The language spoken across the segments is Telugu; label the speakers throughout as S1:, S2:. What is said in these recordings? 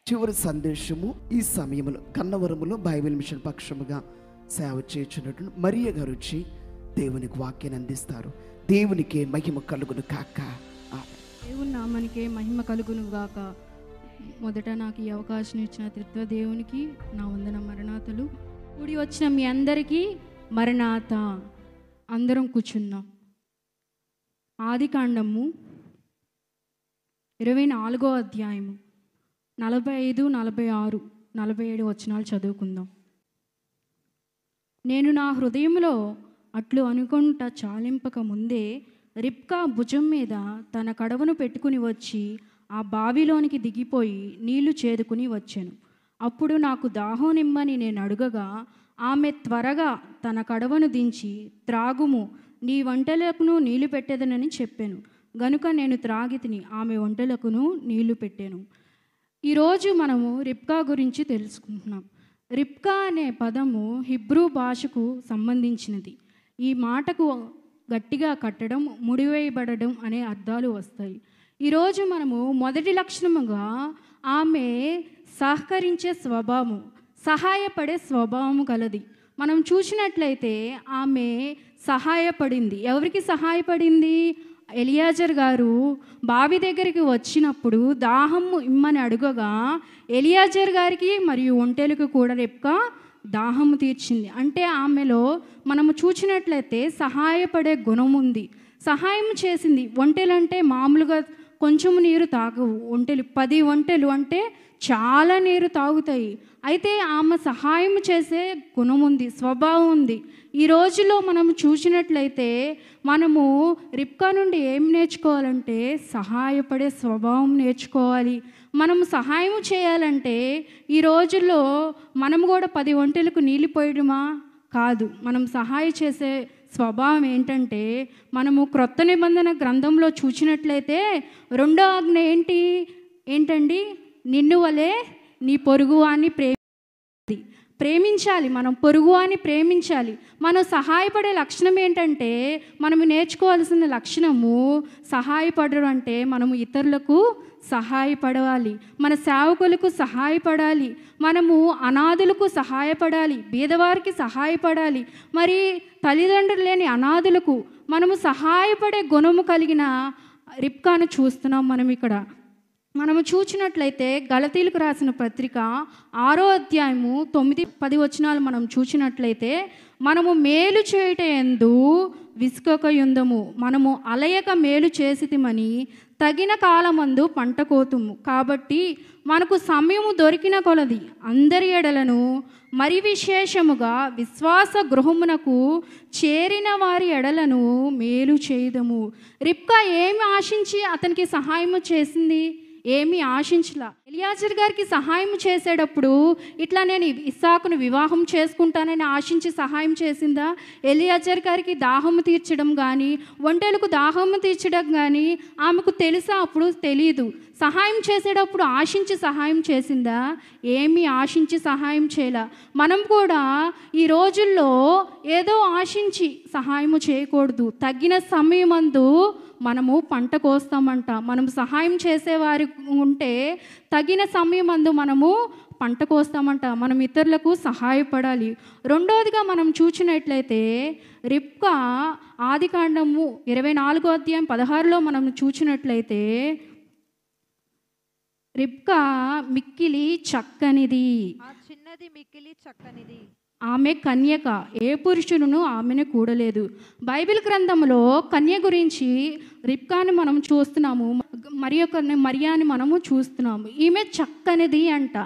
S1: చివరి సందేశము ఈ సమయంలో గన్నవరములో బైబిల్ మిషన్ పక్షముగా సేవ చేయుచున్నటువంటి మరియ గారు వచ్చి దేవునికి వాక్యాన్ని అందిస్తారు. దేవునికే మహిమ కలుగును కాక.
S2: దేవుని నామానికే మహిమ కలుగును గాక. మొదట నాకు ఈ అవకాశం ఇచ్చిన త్రిత్వ దేవునికి నా వందన మరణాతలు. కూడి వచ్చిన మీ అందరికీ మరణాత. అందరం కూర్చున్నాం. ఆదికాండము 24వ అధ్యాయము 45, 46, 47 వచనాలు చదువుకుందాం. నేను నా హృదయంలో అట్లు అనుకుంటా చాలింపక ముందే రిబ్కా భుజం మీద తన కడవను పెట్టుకుని వచ్చి ఆ బావిలోనికి దిగిపోయి నీళ్లు చేదుకుని వచ్చాను. అప్పుడు నాకు దాహం నిమ్మని నేను అడుగగా ఆమె త్వరగా తన కడవను దించి త్రాగుము, నీ వంటలకును నీళ్లు పెట్టేదనని చెప్పాను. గనుక నేను త్రాగితిని, ఆమె వంటలకును నీళ్లు పెట్టాను. ఈరోజు మనము రిబ్కా గురించి తెలుసుకుంటున్నాం. రిబ్కా అనే పదము హిబ్రూ భాషకు సంబంధించినది. ఈ మాటకు గట్టిగా కట్టడం, ముడివేయబడడం అనే అర్థాలు వస్తాయి. ఈరోజు మనము మొదటి లక్షణముగా ఆమె సహకరించే స్వభావం, సహాయపడే స్వభావం కలది. మనం చూసినట్లయితే ఆమె సహాయపడింది. ఎవరికి సహాయపడింది? ఎలియాజర్ గారు బావి దగ్గరికి వచ్చినప్పుడు దాహం ఇమ్మని అడుగగా ఎలియాజర్ గారికి మరియు ఒంటెలకు కూడా రిబ్కా దాహము తీర్చింది. అంటే ఆమెలో మనము చూసినట్లయితే సహాయపడే గుణం ఉంది. సహాయం చేసింది. ఒంటెలు అంటే మామూలుగా కొంచెం నీరు తాగవు. ఒంటెలు 10 ఒంటెలు అంటే చాలా నీరు తాగుతాయి. అయితే ఆమె సహాయం చేసే గుణం ఉంది, స్వభావం ఉంది. ఈ రోజులో మనం చూసినట్లయితే మనము రిబ్కా నుండి ఏం నేర్చుకోవాలంటే సహాయపడే స్వభావం నేర్చుకోవాలి. మనము సహాయం చేయాలంటే ఈ రోజుల్లో మనం కూడా 10 ఒంటెలకు నీళ్ళు పోయడమా కాదు. మనం సహాయం చేసే స్వభావం ఏంటంటే మనము క్రొత్త నిబంధన గ్రంథంలో చూసినట్లయితే 2వ ఆజ్ఞ ఏంటండి? నిన్ను వలె నీ పొరుగువాన్ని ప్రేమించాలి. మనం పొరుగువాన్ని ప్రేమించాలి. మనం సహాయపడే లక్షణం ఏంటంటే మనము నేర్చుకోవాల్సిన లక్షణము సహాయపడడం అంటే మనము ఇతరులకు సహాయపడాలి, మన సేవకులకు సహాయపడాలి, మనము అనాథులకు సహాయపడాలి, బీదవారికి సహాయపడాలి, మరి తల్లిదండ్రులు లేని అనాథులకు మనము సహాయపడే గుణము కలిగిన రిబ్కాను చూస్తున్నాం. మనము చూసినట్లయితే గలతీలకు రాసిన పత్రిక 6వ అధ్యాయము 9, 10 వచనాలు మనం చూసినట్లయితే మనము మేలు చేయుట యందు విసుకక యుందము, మనము అలయక మేలు చేసితిమని తగిన కాలమందు పంట కోతుము. కాబట్టి మనకు సమయము దొరికిన కొలది అందరి ఎడలను మరి విశేషముగా విశ్వాస గృహమునకు చేరిన వారి ఎడలను మేలు చేయదము. రిబ్కా ఏమి ఆశించి అతనికి సహాయము చేసింది? ఏమీ ఆశించలా. ఎలియాజర్ గారికి సహాయం చేసేటప్పుడు ఇట్లా నేను ఇస్సాకును వివాహం చేసుకుంటానని ఆశించి సహాయం చేసిందా? ఎలియాజర్ గారికి దాహము తీర్చడం కానీ, ఒంటెలకు దాహము తీర్చడం కానీ ఆమెకు తెలుసా? అప్పుడు తెలియదు. సహాయం చేసేటప్పుడు ఆశించి సహాయం చేసిందా? ఏమీ ఆశించి సహాయం చేయలే. మనం కూడా ఈ రోజుల్లో ఏదో ఆశించి సహాయము చేయకూడదు. తగిన సమయమందు మనము పంట కోస్తామంట. మనం సహాయం చేసేవారి ఉంటే తగిన సమయమందు మనము పంట కోస్తామంట. మనం ఇతరులకు సహాయపడాలి. రెండవదిగా మనం చూసినట్లయితే రిబ్కా ఆదికాండము 24వ అధ్యాయం 16లో మనం చూసినట్లయితే రిబ్కా మిక్కిలి చక్కనిది,
S3: చిన్నది మిక్కిలి చక్కనిది,
S2: ఆమె కన్యక, ఏ పురుషులను ఆమెను కూడలేదు. బైబిల్ గ్రంథంలో కన్య గురించి రిబ్కాని మనం చూస్తున్నాము, మరియాని మనము చూస్తున్నాము. ఈమె చక్కనిది అంట.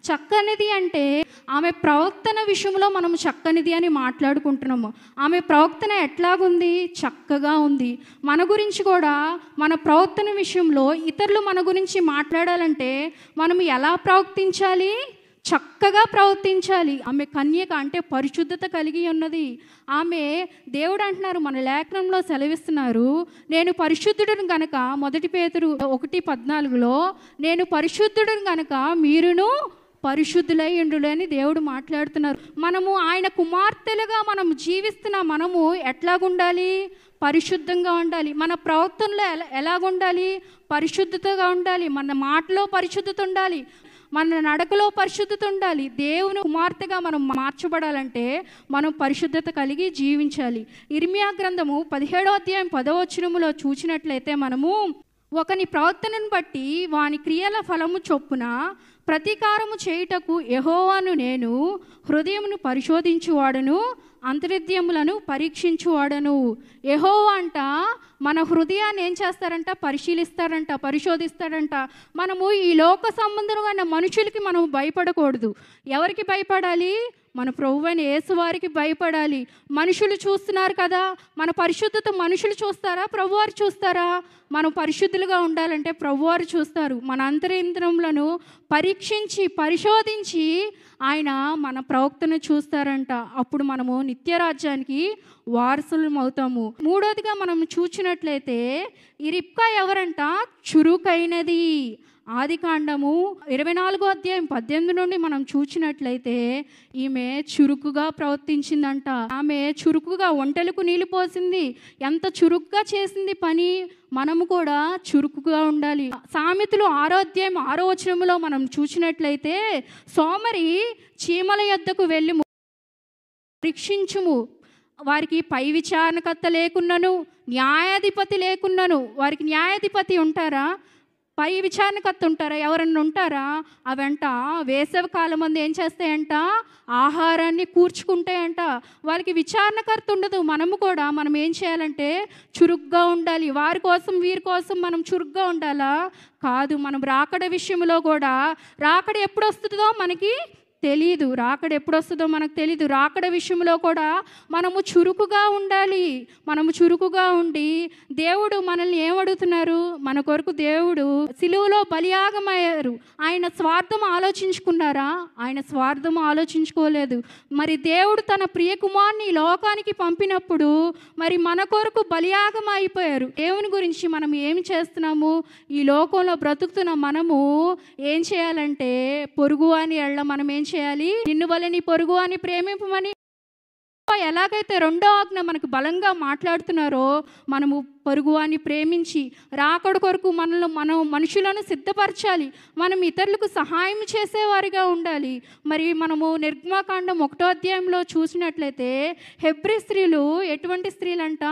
S2: చక్కనిది అంటే ఆమె ప్రవర్తన విషయంలో మనం చక్కనిది అని మాట్లాడుకుంటున్నాము. ఆమె ప్రవర్తన ఎట్లాగుంది? చక్కగా ఉంది. మన గురించి కూడా మన ప్రవర్తన విషయంలో ఇతరులు మన గురించి మాట్లాడాలంటే మనం ఎలా ప్రవర్తించాలి? చక్కగా ప్రవర్తించాలి. ఆమె కన్యక అంటే పరిశుద్ధత కలిగి ఉన్నది. ఆమె దేవుడు అంటున్నారు, మన లేఖనంలో సెలవిస్తున్నారు, నేను పరిశుద్ధుడిని గనక, 1 పేతురు 1:14లో నేను పరిశుద్ధుడిని గనక మీరును పరిశుద్ధులై ఉండులని దేవుడు మాట్లాడుతున్నారు. మనము ఆయన కుమార్తెలుగా మనం జీవిస్తున్న మనము ఎట్లాగుండాలి? పరిశుద్ధంగా ఉండాలి. మన ప్రవర్తనలో ఎలాగుండాలి? పరిశుద్ధతగా ఉండాలి. మన మాటలో పరిశుద్ధత ఉండాలి. మన నడకలో పరిశుద్ధత ఉండాలి. దేవుని కుమార్తెగా మనం మార్చబడాలంటే మనం పరిశుద్ధత కలిగి జీవించాలి. ఇర్మియా గ్రంథము 17వ అధ్యాయం 10వ వచనములో చూసినట్లయితే మనము ఒకని ప్రవర్తనను బట్టి వాని క్రియల ఫలము చొప్పున ప్రతీకారము చేయుటకు యెహోవాను నేను హృదయమును పరిశోధించువాడను అంతర్యములను పరీక్షించువాడను. యెహోవా అంట మన హృదయాన్ని ఏం చేస్తారంట? పరిశీలిస్తారంట, పరిశోధిస్తారంట. మనము ఈ లోక సంబంధమైన మనుషులకి మనం భయపడకూడదు. ఎవరికి భయపడాలి? మన ప్రభువైన యేసు వారికి భయపడాలి. మనుషులు చూస్తున్నారు కదా, మన పరిశుద్ధత మనుషులు చూస్తారా? ప్రభువారు చూస్తారా? మనం పరిశుద్ధులుగా ఉండాలంటే ప్రభువారు చూస్తారు. మన అంతరింద్రియములను పరీక్షించి పరిశోధించి ఆయన మన ప్రవక్తను చూస్తారంట. అప్పుడు మనము నిత్యరాజ్యానికి వారసులం అవుతాము. మూడోదిగా మనం చూసినట్లయితే ఈ రిబ్కా ఎవరంట? చురుకైనది. ఆదికాండము 24వ అధ్యాయం 18 నుండి మనం చూసినట్లయితే ఈమె చురుకుగా ప్రవర్తించిందంట. ఆమె చురుకుగా ఒంటెలకు నీళ్ళు పోసింది. ఎంత చురుకుగా చేసింది పని. మనము కూడా చురుకుగా ఉండాలి. సామెతలు 6వ అధ్యాయం 6వ వచనములో మనం చూసినట్లయితే సోమరి చీమల యొద్దకు వెళ్ళి పరీక్షించుము, వారికి పై విచారణకర్త లేకున్నను న్యాయాధిపతి లేకున్నను. వారికి న్యాయాధిపతి ఉంటారా? పై విచారణకర్త ఉంటారా? ఎవరన్నా ఉంటారా? అవంట వేసవి కాలం అందు ఏం చేస్తాయంట? ఆహారాన్ని కూర్చుకుంటాయంట. వాళ్ళకి విచారణకర్త ఉండదు. మనము కూడా మనం ఏం చేయాలంటే చురుగ్గా ఉండాలి. వారి కోసం వీరి కోసం మనం చురుగ్గా ఉండాలా? కాదు. మనం రాకడ విషయంలో కూడా రాకడ ఎప్పుడు వస్తుందో మనకి తెలీదు. రాకడ ఎప్పుడు వస్తుందో మనకు తెలీదు. రాకడ విషయంలో కూడా మనము చురుకుగా ఉండాలి. మనము చురుకుగా ఉండి దేవుడు మనల్ని ఏమడుగుతున్నారు? మన కొరకు దేవుడు సిలువలో బలియాగమయ్యారు. ఆయన స్వార్థం ఆలోచించుకున్నారా? ఆయన స్వార్థం ఆలోచించుకోలేదు. మరి దేవుడు తన ప్రియ కుమారుని ఈ లోకానికి పంపినప్పుడు మరి మన కొరకు బలియాగం అయిపోయారు. దేవుని గురించి మనం ఏమి చేస్తున్నాము? ఈ లోకంలో బ్రతుకుతున్న మనము ఏం చేయాలంటే పొరుగు అని మనం ఏం చేయాలి? నిన్ను వలె నీ పొరుగు అని ప్రేమింపమని ఎలాగైతే రెండో ఆజ్ఞ మనకు బలంగా మాట్లాడుతున్నారో మనము పొరుగు అని ప్రేమించి రాకడ కొరకు మనం మనుషులను సిద్ధపరచాలి. మనం ఇతరులకు సహాయం చేసేవారిగా ఉండాలి. మరి మనము నిర్గమకాండం 1వ అధ్యాయంలో చూసినట్లయితే హెబ్రీ స్త్రీలు ఎటువంటి స్త్రీలంట?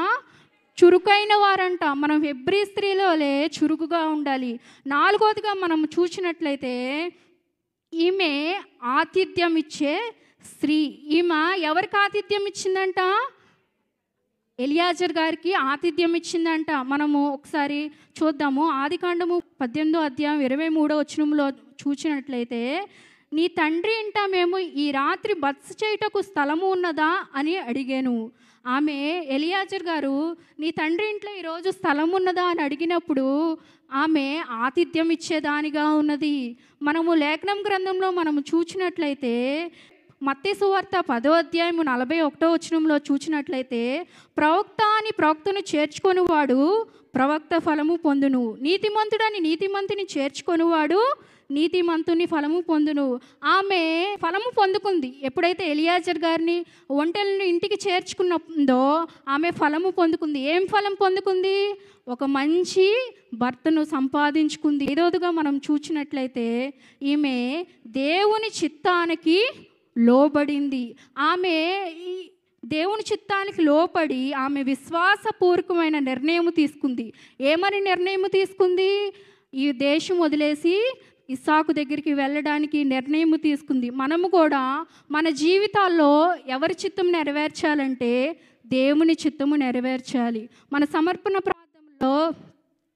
S2: చురుకైన వారంట. మనం హెబ్రీ స్త్రీలోలే చురుకుగా ఉండాలి. 4వదిగా మనం చూసినట్లయితే ఈమె ఆతిథ్యం ఇచ్చే స్త్రీ. ఈమె ఎవరికి ఆతిథ్యం ఇచ్చిందంట? ఎలియాజర్ గారికి ఆతిథ్యం ఇచ్చిందంట. మనము ఒకసారి చూద్దాము. ఆదికాండము 18వ అధ్యాయం 23వ వచనంలో చూసినట్లయితే నీ తండ్రి ఇంట మేము ఈ రాత్రి బస చేయుటకు స్థలము ఉన్నదా అని అడిగాను. ఆమె ఎలియాజర్ గారు నీ తండ్రి ఇంట్లో ఈరోజు స్థలం ఉన్నదా అని అడిగినప్పుడు ఆమె ఆతిథ్యం ఇచ్చేదానిగా ఉన్నది. మనము లేఖనం గ్రంథంలో మనము చూసినట్లయితే మత్తయి సువార్త 10వ అధ్యాయం 41వ వచనంలో చూసినట్లయితే ప్రవక్త అని ప్రవక్తను చేర్చుకొనివాడు ప్రవక్త ఫలము పొందును, నీతిమంతుడని నీతిమంతుని చేర్చుకొనివాడు నీతిమంతుని ఫలము పొందును. ఆమె ఫలము పొందుకుంది. ఎప్పుడైతే ఎలియాజర్ గారిని ఒంటెలను ఇంటికి చేర్చుకున్నదో ఆమె ఫలము పొందుకుంది. ఏం ఫలం పొందుకుంది? ఒక మంచి భర్తను సంపాదించుకుంది. ఏదోదిగా మనం చూసినట్లయితే ఈమె దేవుని చిత్తానికి లోబడింది. ఆమె దేవుని చిత్తానికి లోపడి ఆమె విశ్వాసపూర్వకమైన నిర్ణయం తీసుకుంది. ఏమని నిర్ణయం తీసుకుంది? ఈ దేశం వదిలేసి ఇస్సాకు దగ్గరికి వెళ్ళడానికి నిర్ణయం తీసుకుంది. మనము కూడా మన జీవితాల్లో ఎవరి చిత్తం నెరవేర్చాలంటే దేవుని చిత్తము నెరవేర్చాలి. మన సమర్పణ ప్రార్థనలో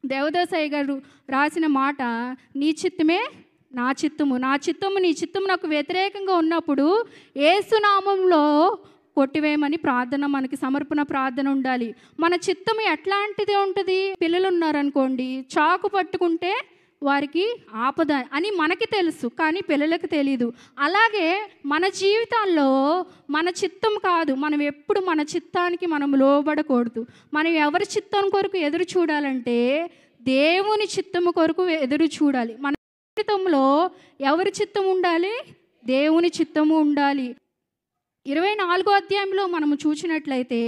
S2: దేవదాసయ్య గారు రాసిన మాట, నీ చిత్తమే నా చిత్తము, నా చిత్తము నీ చిత్తము నాకు వ్యతిరేకంగా ఉన్నప్పుడు యేసు నామంలో కొట్టివేయమని ప్రార్థన, మనకి సమర్పణ ప్రార్థన ఉండాలి. మన చిత్తము ఎట్లాంటిది ఉంటుంది? పిల్లలు ఉన్నారనుకోండి, చాకు పట్టుకుంటే వారికి ఆపద అని మనకి తెలుసు, కానీ పిల్లలకు తెలీదు. అలాగే మన జీవితాల్లో మన చిత్తం కాదు, మనం ఎప్పుడు మన చిత్తానికి మనం లోబడకూడదు. మనం ఎవరి చిత్తం కొరకు ఎదురు చూడాలంటే దేవుని చిత్తము కొరకు ఎదురు చూడాలి. మన జీవితంలో ఎవరి చిత్తం ఉండాలి? దేవుని చిత్తము ఉండాలి. 24వ అధ్యాయంలో మనము చూసినట్లయితే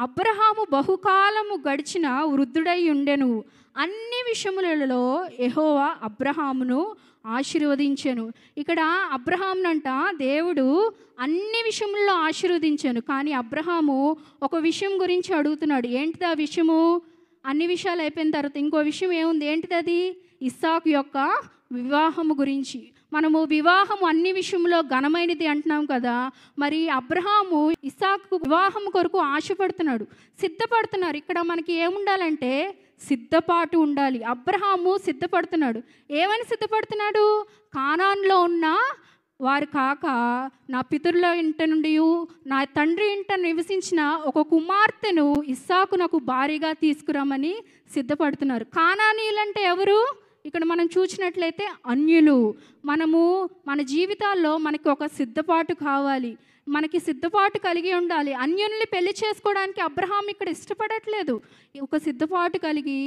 S2: అబ్రహాము బహుకాలము గడిచిన వృద్ధుడై ఉండెను. అన్ని విషయములలో యెహోవా అబ్రహామును ఆశీర్వదించాను. ఇక్కడ అబ్రహాంనంట దేవుడు అన్ని విషయంలో ఆశీర్వదించాను. కానీ అబ్రహాము ఒక విషయం గురించి అడుగుతున్నాడు. ఏంటిది ఆ విషయము? అన్ని విషయాలు అయిపోయిన తర్వాత ఇంకో విషయం ఏముంది? ఏంటిది అది? ఇస్సాకు యొక్క వివాహము గురించి. మనము వివాహము అన్ని విషయంలో ఘనమైనది అంటున్నాం కదా. మరి అబ్రహాము ఇస్సాకు వివాహం కొరకు ఆశపడుతున్నాడు, సిద్ధపడుతున్నారు. ఇక్కడ మనకి ఏముండాలంటే సిద్ధపాటు ఉండాలి. అబ్రహాము సిద్ధపడుతున్నాడు. ఏమని సిద్ధపడుతున్నాడు? కానాన్లో ఉన్న వారు కాక నా పితరుల ఇంట నుండి నా తండ్రి ఇంట నివసించిన ఒక కుమార్తెను ఇస్సాకు నాకు భార్యగా తీసుకురామని సిద్ధపడుతున్నారు. కానానీయులంటే ఎవరు? ఇక్కడ మనం చూసినట్లయితే అన్యులు. మనము మన జీవితాల్లో మనకి ఒక సిద్ధపాటు కావాలి, మనకి సిద్ధపాటు కలిగి ఉండాలి. అన్యుల్ని పెళ్లి చేసుకోవడానికి అబ్రహాం ఇక్కడ ఇష్టపడట్లేదు. ఒక సిద్ధపాటు కలిగి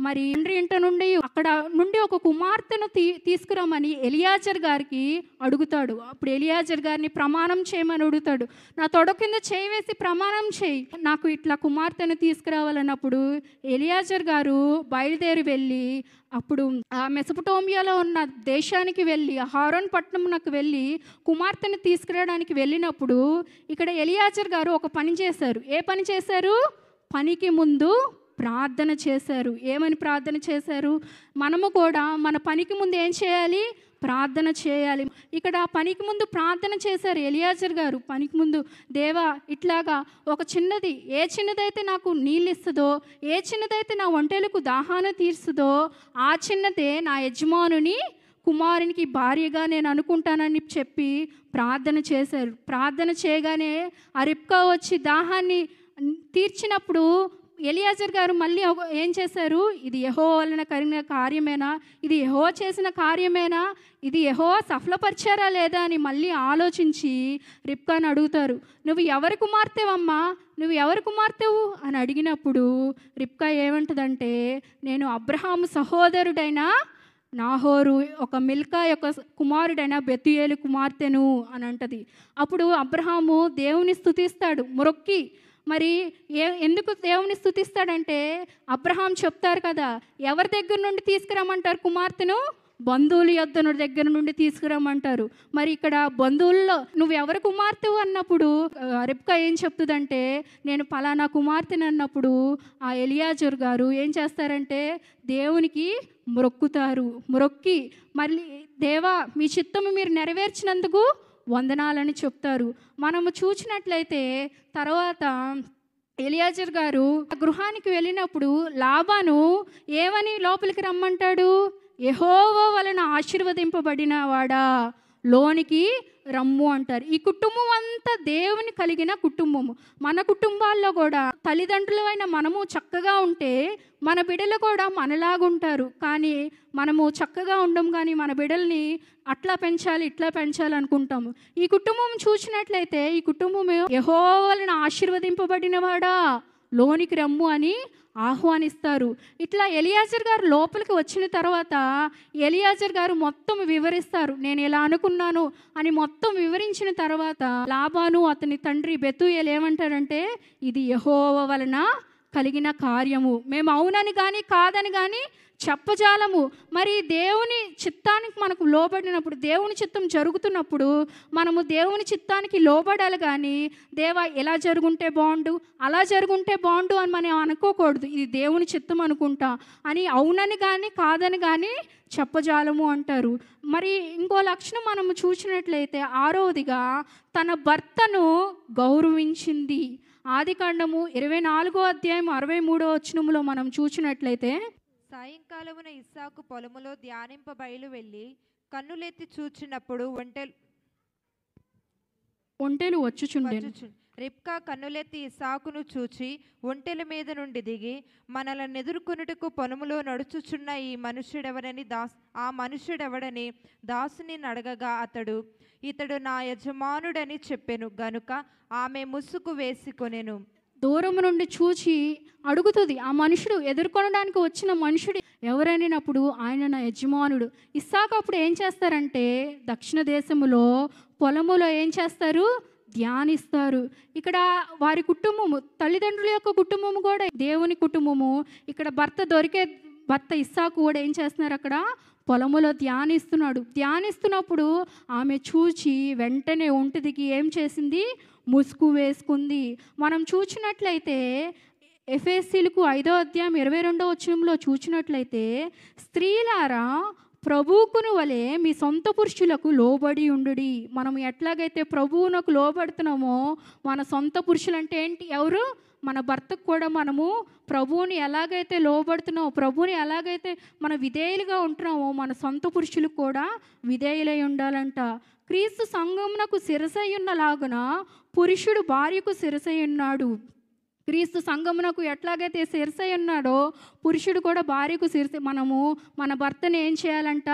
S2: మరి తండ్రి ఇంట నుండి అక్కడ నుండి ఒక కుమార్తెను తీసుకురామని ఎలియాజర్ గారికి అడుగుతాడు. అప్పుడు ఎలియాజర్ గారిని ప్రమాణం చేయమని అడుగుతాడు. నా తొడ కింద చేయి వేసి ప్రమాణం చేయి, నాకు ఇట్లా కుమార్తెను తీసుకురావాలన్నప్పుడు ఎలియాజర్ గారు బయలుదేరి వెళ్ళి అప్పుడు ఆ మెసొపొటేమియాలో ఉన్న దేశానికి వెళ్ళి హారోన్ పట్టణంకు వెళ్ళి కుమార్తెను తీసుకురావడానికి వెళ్ళినప్పుడు ఇక్కడ ఎలియాజర్ గారు ఒక పని చేశారు. ఏ పని చేశారు? పనికి ముందు ప్రార్థన చేశారు. ఏమని ప్రార్థన చేశారు? మనము కూడా మన పనికి ముందు ఏం చేయాలి? ప్రార్థన చేయాలి. ఇక్కడ పనికి ముందు ప్రార్థన చేశారు ఎలియాజర్ గారు. పనికి ముందు దేవా ఇట్లాగా ఒక చిన్నది, ఏ చిన్నదైతే నాకు నీళ్ళు ఇస్తుందో, ఏ చిన్నదైతే నా ఒంటెలకు దాహాన్ని తీరుస్తుందో ఆ చిన్నదే నా యజమానుని కుమారునికి భార్యగా నేను అనుకుంటానని చెప్పి ప్రార్థన చేశారు. ప్రార్థన చేయగానే ఆ రిబ్కా వచ్చి దాహాన్ని తీర్చినప్పుడు ఎలియాజర్ గారు మళ్ళీ ఏం చేశారు? ఇది యెహోవా వలన కలిగిన కార్యమేనా? ఇది యెహోవా చేసిన కార్యమేనా? ఇది యెహోవా సఫలపరిచారా లేదా అని మళ్ళీ ఆలోచించి రిబ్కాను అడుగుతారు. నువ్వు ఎవరి కుమార్తెవమ్మా? నువ్వు ఎవరి కుమార్తెవు అని అడిగినప్పుడు రిబ్కా ఏమంటుందంటే, నేను అబ్రహాము సహోదరుడైన నాహోరు ఒక మిల్కా యొక్క కుమారుడైన బెతుయేలు కుమార్తెను అని అంటది. అప్పుడు అబ్రహాము దేవుని స్తుతిస్తాడు మొరొక్కి. మరి ఎందుకు దేవుని స్తుతిస్తాడంటే అబ్రహాం చెప్తారు కదా, ఎవరి దగ్గర నుండి తీసుకురమ్మంటారు కుమార్తెను? బంధువుల యొద్ద దగ్గర నుండి తీసుకురమ్మంటారు. మరి ఇక్కడ బంధువుల్లో నువ్వు ఎవరి కుమార్తెవు అన్నప్పుడు రిబ్కా ఏం చెప్తుందంటే, నేను పలానా కుమార్తెని అన్నప్పుడు ఆ ఎలియాజర్ గారు ఏం చేస్తారంటే దేవునికి మొక్కుతారు. మొక్కి మళ్ళీ దేవా మీ చిత్తము మీరు నెరవేర్చినందుకు వందనాలని చెప్తారు. మనము చూసినట్లయితే తర్వాత ఎలియాజర్ గారు గృహానికి వెళ్ళినప్పుడు లాబాను ఏమని లోపలికి రమ్మంటాడు? యెహోవా వలన ఆశీర్వదింపబడిన వాడా లోనికి రమ్ము అంటారు. ఈ కుటుంబం అంతా దేవుని కలిగిన కుటుంబము. మన కుటుంబాల్లో కూడా తల్లిదండ్రులైన మనము చక్కగా ఉంటే మన బిడ్డలు కూడా మనలాగుంటారు. కానీ మనము చక్కగా ఉండం, కానీ మన బిడ్డల్ని అట్లా పెంచాలి ఇట్లా పెంచాలి అనుకుంటాము. ఈ కుటుంబం చూసినట్లయితే ఈ కుటుంబం యెహోవా వలన ఆశీర్వదింపబడిన వాడా లోనికి రమ్ము అని ఆహ్వానిస్తారు. ఇట్లా ఎలియాజర్ గారు లోపలికి వచ్చిన తర్వాత ఎలియాజర్ గారు మొత్తం వివరిస్తారు. నేను ఎలా అనుకున్నాను అని మొత్తం వివరించిన తర్వాత లాబాను అతని తండ్రి బెతుయేలు ఏమంటారంటే, ఇది యెహోవా వలన కలిగిన కార్యము, మేము అవునని కానీ కాదని కానీ చెప్పజాలము. మరి దేవుని చిత్తానికి మనకు లోబడినప్పుడు, దేవుని చిత్తం జరుగుతున్నప్పుడు మనము దేవుని చిత్తానికి లోబడాలి. కానీ దేవా ఎలా జరుగుంటే బాగుండు, అలా జరుగుంటే బాగుండు అని మనం అనుకోకూడదు. ఇది దేవుని చిత్తం అనుకుంటా అని అవునని కానీ కాదని కానీ చెప్పజాలము అంటారు. మరి ఇంకో లక్షణం మనము చూసినట్లయితే ఆరోదిగా తన భర్తను గౌరవించింది. ఆదికాండము 24వ అధ్యాయం 63వ వచనములో మనం చూసినట్లయితే,
S3: సాయంకాలమున ఇస్సాకు పొలములో ధ్యానింప బయలు వెళ్ళి కన్నులెత్తి చూచినప్పుడు
S2: ఒంటెలు వచ్చుచుండెను.
S3: రిబ్కా కన్నులెత్తి ఇస్సాకును చూచి ఒంటెల మీద నుండి దిగి, మనలను ఎదుర్కొనుటకు పొలములో నడుచుచున్న ఈ మనుష్యుడెవడని ఆ మనుష్యుడెవడని దాసుని అడగగా ఇతడు నా యజమానుడని చెప్పెను గనుక ఆమె ముసుగు వేసుకొనెను.
S2: దూరం నుండి చూచి అడుగుతుంది, ఆ మనుషుడు ఎదుర్కొనడానికి వచ్చిన మనుషుడు ఎవరనినప్పుడు ఆయన నా యజమానుడు. ఇస్సాకు అప్పుడు ఏం చేస్తారంటే దక్షిణ దేశములో పొలములో ఏం చేస్తారు? ధ్యానిస్తారు. ఇక్కడ వారి కుటుంబము, తల్లిదండ్రుల యొక్క కుటుంబము కూడా దేవుని కుటుంబము. ఇక్కడ భర్త ఇస్సాకు కూడా ఏం చేస్తున్నారు? అక్కడ పొలములో ధ్యానిస్తున్నప్పుడు ఆమె చూచి వెంటనే ఒంటిదికి ఏం చేసింది? ముసుగు వేసుకుంది. మనం చూచినట్లయితే ఎఫెసీయులకు 5వ అధ్యాయం 22వ వచనంలో చూచినట్లయితే, స్త్రీలారా ప్రభువుకును వలె మీ సొంత పురుషులకు లోబడి ఉండుడి. మనం ఎట్లాగైతే ప్రభువునకు లోబడుతున్నామో, మన సొంత పురుషులు అంటే ఏంటి? ఎవరు? మన భర్తకు కూడా మనము ప్రభువుని ఎలాగైతే లోబడుతున్నామో, ప్రభువుని ఎలాగైతే మన విధేయులుగా ఉంటున్నామో, మన సొంత పురుషులకు కూడా విధేయులై ఉండాలంట. క్రీస్తు సంఘమునకు శిరసై ఉన్నలాగున పురుషుడు భార్యకు శిరసై ఉన్నాడు. క్రీస్తు సంఘమునకు ఎట్లాగైతే శిరసై ఉన్నాడో, పురుషుడు కూడా భార్యకు మనము మన భర్తను ఏం చేయాలంట?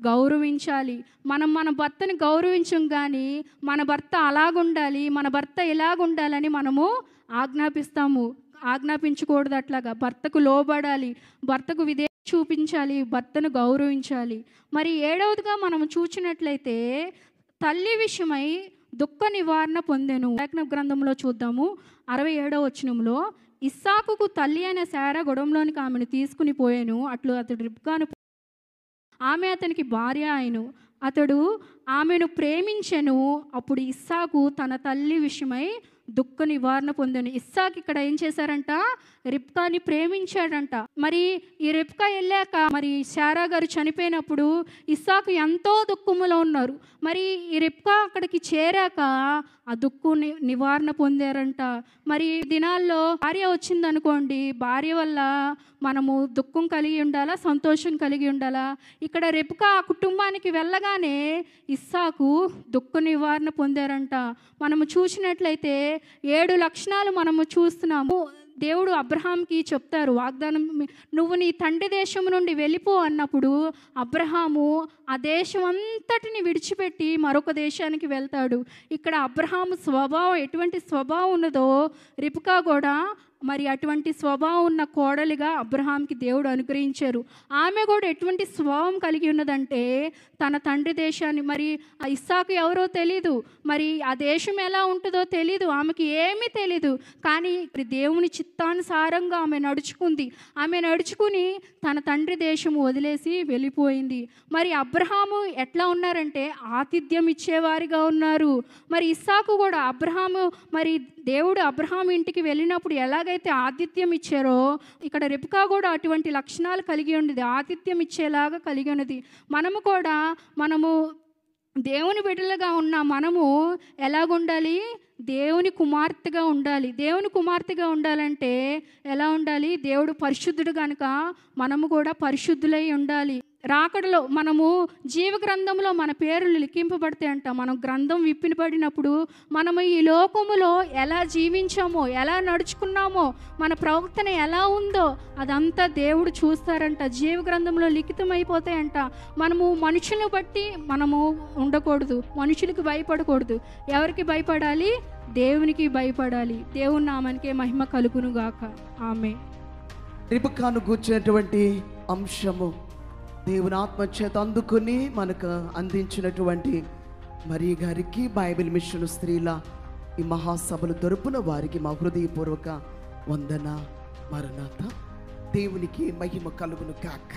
S2: గౌరవించాలి. మనం మన భర్తని గౌరవించం కానీ మన భర్త అలాగుండాలి, మన భర్త ఇలాగుండాలని మనము ఆజ్ఞాపించకూడదు. అట్లాగా భర్తకు లోబడాలి, భర్తకు విధేయత చూపించాలి, భర్తను గౌరవించాలి. మరి 7వదిగా మనం చూచినట్లయితే తల్లి విషయమై దుఃఖ నివారణ పొందెను. లేఖన గ్రంథంలో చూద్దాము 67వ వచనంలో, ఇస్సాకుకు తల్లి అయిన శారా గొడంలోనికి ఆమెను తీసుకుని పోయాను. అట్లు అతడు రిబ్కాను, ఆమె అతనికి భార్య ఆయను. అతడు ఆమెను ప్రేమించెను. అప్పుడు ఇస్సాకు తన తల్లి విషయమై దుఃఖ నివారణ పొందాను. ఇస్సాకు ఇక్కడ ఏం చేశారంట? రిబ్కాని ప్రేమించాడంట. మరి ఈ రిబ్కా వెళ్ళాక మరి శారా గారు చనిపోయినప్పుడు ఇస్సాకు ఎంతో దుఃఖములో ఉన్నారు. మరి ఈ రిబ్కా అక్కడికి చేరాక ఆ దుఃఖం నివారణ పొందారంట. మరి దినాల్లో భార్య వచ్చిందనుకోండి, భార్య వల్ల మనము దుఃఖం కలిగి ఉండాలా, సంతోషం కలిగి ఉండాలా? ఇక్కడ రిబ్కా ఆ కుటుంబానికి వెళ్ళగానే ఇస్సాకు దుఃఖ నివారణ పొందారంట. మనము చూసినట్లయితే 7 లక్షణాలు మనము చూస్తున్నాము. దేవుడు అబ్రహాంకి చెప్తారు వాగ్దానం, నువ్వు నీ తండ్రి దేశం నుండి వెళ్ళిపో అన్నప్పుడు అబ్రహాము ఆ దేశం అంతటిని విడిచిపెట్టి మరొక దేశానికి వెళ్తాడు. ఇక్కడ అబ్రహాము స్వభావం ఎటువంటి స్వభావం ఉన్నదో రిబ్కా కూడా మరి అటువంటి స్వభావం ఉన్న కోడలిగా అబ్రహాంకి దేవుడు అనుగ్రహించారు. ఆమె కూడా ఎటువంటి స్వభావం కలిగి ఉన్నదంటే తన తండ్రి దేశాన్ని, మరి ఆ ఇస్సాకు ఎవరో తెలీదు, మరి ఆ దేశం ఎలా ఉంటుందో తెలీదు, ఆమెకి ఏమీ తెలీదు. కానీ దేవుని చిత్తానుసారంగా ఆమె నడుచుకుంది. ఆమె నడుచుకుని తన తండ్రి దేశము వదిలేసి వెళ్ళిపోయింది. మరి అబ్రహాము ఎట్లా ఉన్నారంటే ఆతిథ్యం ఇచ్చేవారిగా ఉన్నారు. మరి ఇస్సాకు కూడా మరి దేవుడు అబ్రహాము ఇంటికి వెళ్ళినప్పుడు ఎలాగైతే ఆతిథ్యం ఇచ్చారో ఇక్కడ రిబ్కా కూడా అటువంటి లక్షణాలు కలిగి ఉన్నది, ఆతిథ్యం ఇచ్చేలాగా కలిగి ఉన్నది. మనము దేవుని బిడ్డలుగా ఉన్న మనము ఎలాగుండాలి? దేవుని కుమార్తెగా ఉండాలి. దేవుని కుమార్తెగా ఉండాలంటే ఎలా ఉండాలి? దేవుడు పరిశుద్ధుడు కనుక మనము కూడా పరిశుద్ధులై ఉండాలి. రాకడలో మనము జీవ గ్రంథంలో మన పేర్లు లిఖింపబడితే అంట. మనం గ్రంథం విప్పినబడినప్పుడు మనము ఈ లోకములో ఎలా జీవించామో, ఎలా నడుచుకున్నామో, మన ప్రవర్తన ఎలా ఉందో అదంతా దేవుడు చూస్తారంట. జీవ గ్రంథంలో లిఖితమైపోతాయంట. మనము మనుషులను బట్టి మనము ఉండకూడదు, మనుషులకు భయపడకూడదు. ఎవరికి భయపడాలి? దేవునికి భయపడాలి. దేవుని నామానికే మహిమ కలుగును గాక. ఆమేన్.
S1: రిబ్కాను కూర్చున్నటువంటి అంశము దేవుని ఆత్మచేత అందుకుని మనకు అందించినటువంటి మరియ గారికి, బైబిల్ మిషన్ స్త్రీల ఈ మహాసభలు తరపున వారికి మా హృదయపూర్వక వందన. మరణాత. దేవునికి మహిమ కలుగును గాక.